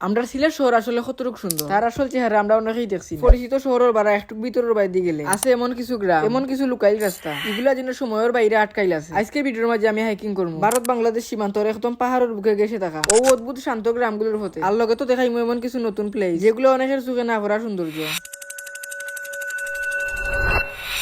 আমরা সিলেট শহর আসলে কতটুকু সুন্দর তার আসল চেহারা আমরা অনেকেই দেখছি। পরিচিত শহরের বাড়া একটু ভিতরের বাইরে গেলে আছে এমন কিছু গ্রাম, এমন কিছু লুকাইল রাস্তা, এগুলা যেন সময়ের বাইরে আটকাইল আছে। আজকে ভিডিওর মাঝে আমি হাইকিং করবো ভারত বাংলাদেশ সীমান্তর একদম পাহাড়ের বুকে গেছে থাকা ও অদ্ভুত শান্ত গ্রামগুলোর হতে। আর লগে তো দেখাইমু এমন কিছু নতুন প্লেস যেগুলো অনেকের চোখে না ভরা সৌন্দর্য।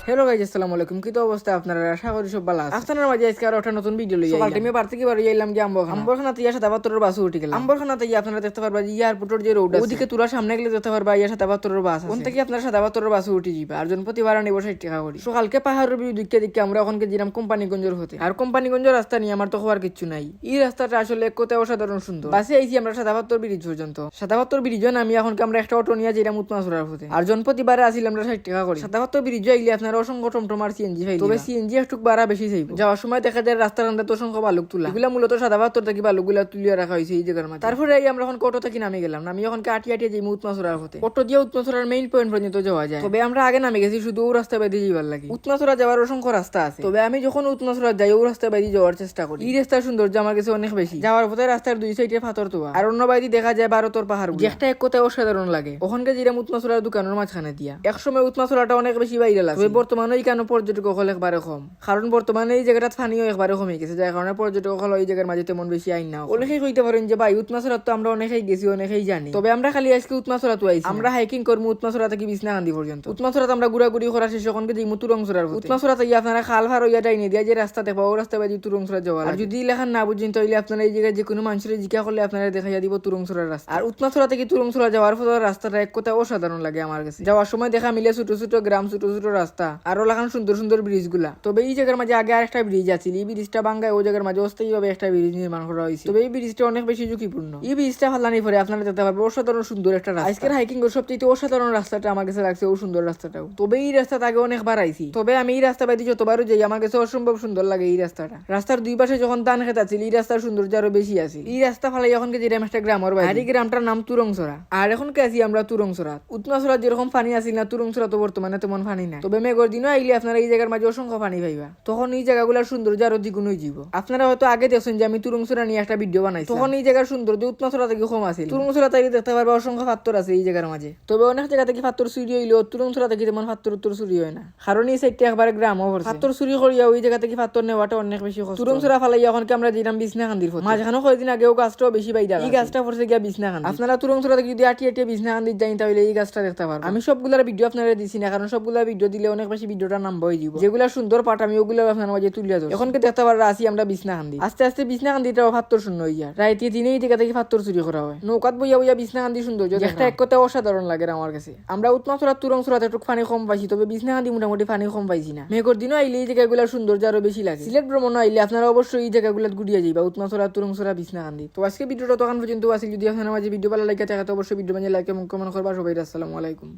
হ্যালো গাইজ, আসসালামু আলাইকুম। কি তো অবস্থা আপনারা? আশা করি সব ভালো আছেন। আপনার মাঝে আজকে আর একটা নতুন ভিডিও লইয়া সকাল টাইমে বাড়তে কি বাড়ি এলাম যে আম্বরখানাতে ইয়া ৭৭ বাস উঠে গেলাম। আম্বরখানাতে গিয়ে আপনারা দেখতে পারবা যে এয়ারপোর্টের যে রোড আছে ওদিকে তুলা সামনে গেলে দেখতে পারবা ইয়া ৭৭ বাস আছে। কোন থেকে আপনারা ৭৭ বাসে উঠে যাবা আর জনপ্রতি ভাড়া নেব ৬০ টাকা করে। সকালকে পাহাড়ের ভিউ দেখতে দেখতে আমরা ওখানকে গেলাম কোম্পানিগঞ্জের হতে। আর কোম্পানিগঞ্জের রাস্তা নিয়ে আমার তো হওয়ার কিছু নাই। এই রাস্তাটা আসলে এক কথায় অসাধারণ সুন্দর। বাসে আইছি আমরা ৭৭ ব্রিজ পর্যন্ত। ৭৭ ব্রিজে নামি এখন আমরা একটা অটো নিয়ে যেলাম উত্তমাছড়ার হতে। আর জনপ্রতি ভাড়া আসিল আমরা ৬০ টাকা করে। ৭৭ ব্রিজে আইলে আপনারা অসংখ্য টমটমার সিএনজি পাইলেন। তবে সিএনজি একটু ভাড়া বেশি চাইব। যাওয়ার সময় দেখা যায় রাস্তার আন্দাজ অসংখ্য বালুক তুলা, এগুলা মূলত ৭৭ থেকে বালুকগুলা তুলিয়া রাখা হয়েছে এই জায়গার মাঝে। তারপরে আমরা এখন অটো থেকে নামে গেলাম। নামি এখন আটিয়ে যাই উত্তমাছড়ার হতে। অটো দিয়ে উত্তমাছড়ার মেইন পয়েন্ট পর্যন্ত যাওয়া যায়। তবে আমরা আগে নামে গেছি শুধু ও রাস্তা বেঁধে যাবার লাগে। উত্তমাছড়া যাওয়ার অসংখ্য রাস্তা আছে, তবে আমি যখন উত্তমাছড়া যাই ও রাস্তা বেঁধে যাওয়ার চেষ্টা করি। এই রাস্তার সৌন্দর্য আমার কাছে অনেক বেশি। যাওয়ার পথে রাস্তার দুই সাইডে পাথর তোয়া আর অন্য বাইরে দেখা যায় ভারতের পাহাড়, একটা এক কথায় অসাধারণ লাগে। ওখানকে যেরকম উত্তমাছড়ার দোকানের মাঝখানে দিয়া একসময় উত্তমাছড়াটা অনেক বেশি ভাইরাল আছে। বর্তমানে এই কেন পর্যটক হল একবারে কম, কারণ বর্তমানে এই জায়গাটা স্থানীয় একবারে কমে গেছে, যার কারণে পর্যটক হল এই জায়গার মাঝে তেমন বেশি আইন না। অনেকেই কইতে পারেন যে ভাই উত্তমাছড়া তো আমরা অনেকেই গেছি, অনেকেই জানি, তবে আমরা খালি আজকে উত্তমাছড়া তো আইছি। আমরা হাইকিং করবো উত্তমাছড়া থেকে বিছনাকান্দি পর্যন্ত। উত্তমাছড়াতে আমরা ঘুরাঘুরি করার শেষে ওখানকে যাই তুরংছড়ার। উত্তমাছড়া থেকে আপনারা খাল ভার ইয়া ডাইনে দিয়া যে রাস্তা দেখবা ও রাস্তা বাজি তুরংছড়া যাওয়া। আর যদি লেখান না বুঝেন তাহলে আপনারা এই জায়গায় যে কোনো মানুষের জিজ্ঞা করলে আপনারা দেখা দিব তুরংছড়ার রাস্তা। আর উত্তমাছড়া থেকে তুরংছড়া যাওয়ার ফলে রাস্তাটা এক কথা অসাধারণ লাগে আমার কাছে। যাওয়ার সময় দেখা মিলে ছোট ছোট গ্রাম, ছোট ছোট রাস্তা, আরো লাগান সুন্দর সুন্দর ব্রিজ গুলা। তবে এই জায়গার মাঝে আগে আরেকটা ব্রিজ আছে, এই ব্রিজটা ভাঙ্গায় ওই জায়গার মাঝে অস্থায়ীভাবে একটা ব্রিজ নির্মাণ করা হয়েছে। তবে এই ব্রিজটা অনেক বেশি ঝুঁকিপূর্ণ। এই ব্রিজটা ফালানি পরে আপনারা দেখতে পারবেন অসাধারণ সুন্দর একটা রাস্তা। আজকের হাইকিং এর সবচেয়ে অসাধারণ রাস্তাটা আমার কাছে লাগছে ও সুন্দর রাস্তাটাও। তবে এই রাস্তাটা আগে অনেকবার আইছি, তবে আমি এই রাস্তা বাইতে যতবারও যাই আমার কাছে অসম্ভব সুন্দর লাগে এই রাস্তাটা। রাস্তার দুই পাশে যখন ধান খেত আছে এই রাস্তার সৌন্দর্য আরো বেশি আছে। এই রাস্তা ফালাই এখন যেরকম একটা গ্রামের বাইরে, এই গ্রামটার নাম তুরংছড়া। আর এখন কে আছি আমরা তুরংছড়া। উত্তমাছড়া যেরকম পানি আসিল না, তুরংছড়া তো বর্তমানে তেমন পানি নাই। তবে মেঘর দিনও আইলে আপনারা এই জায়গার মাঝে অসংখ্য পানি পাইবা, তখন এই জায়গাগুলোর সৌন্দর্য আরো দ্বিগুণ হয়ে যাব। আপনারা হয়তো আগে দেখছেন যে আমি তুরংছড়া নিয়ে একটা ভিডিও বানাইছি, তখন এই জায়গার সৌন্দর্য উত্তমাছড়া থেকে কম আছে। তুরংছড়া থেকে দেখতে পারবা অসংখ্য পাথর আছে এই জায়গার মাঝে। তবে অনেক জায়গা থেকে পাথর চুরি হইলেও তুরংছড়া থেকে তেমন পাথর উত্তর চুরি হয় না, কারণ এই সাইডটা একবারে গ্রামও ভরছে। পাথর চুরি করিয়া ওই জায়গা থেকে পাথর নেওয়াটা অনেক বেশি কষ্ট। তুরংছড়া ফালাইয়া এখন আমরা যেলাম বিছনাকান্দির ফটো। মাঝখানে কয়েকদিন আগেও গাছটাও বেশি বাইদা, এই গাছটা পড়ছে গিয়া বিছনাকান্দি। আপনারা তুরংছড়া থেকে যদি আটিয়ে বিছনাকান্দির যাই তাহলে এই গাছটা দেখতে পারবেন। আমি সবগুলার ভিডিও আপনারা দিছি না, কারণ সবগুলা ভিডিও দিলে অনেক বেশি ভিডিওটা নাম বই দিব। যেগুলা সুন্দর পাট আমি ওগুলো আপনার মাঝে তুলিয়া ধরছি। এখনকে দেখতে পাররা আসি আমরা বিছনাকান্দি। আস্তে আস্তে বিছনাকান্দিটাও পাথর শূন্য হয়ে যায়। রাইতে দিনেই জায়গা থেকে পাথর চুরি করা হয়। নৌকাত বইয়া বইয়া বিছনাকান্দি সৌন্দর্য একটা এক কথা অসাধারণ লাগে আমার কাছে। আমরা উত্তমাছড়া তুরংছড়াতে একটু পানি কম পাইছি, তবে বিছনাকান্দি মোটামুটি পানি কম পাইছি না। মেঘর দিনও আইলে এই জায়গাগুলোর সৌন্দর্য আরো বেশি লাগে। সিলেট ভ্রমণ আইলে আপনারা অবশ্যই এই জায়গাগুলো ঘুরিয়ে যাইবা, উত্তমাছড়া, তুরংছড়া, বিছনাকান্দি। তো আজকে ভিডিওটা তখন পর্যন্ত আসি। যদি আপনার মাঝে ভিডিও ভালো লাগে থাকে তো অবশ্যই ভিডিও বানিয়ে লাইক এবং কমেন্ট করবা। সবাই আসসালামু আলাইকুম।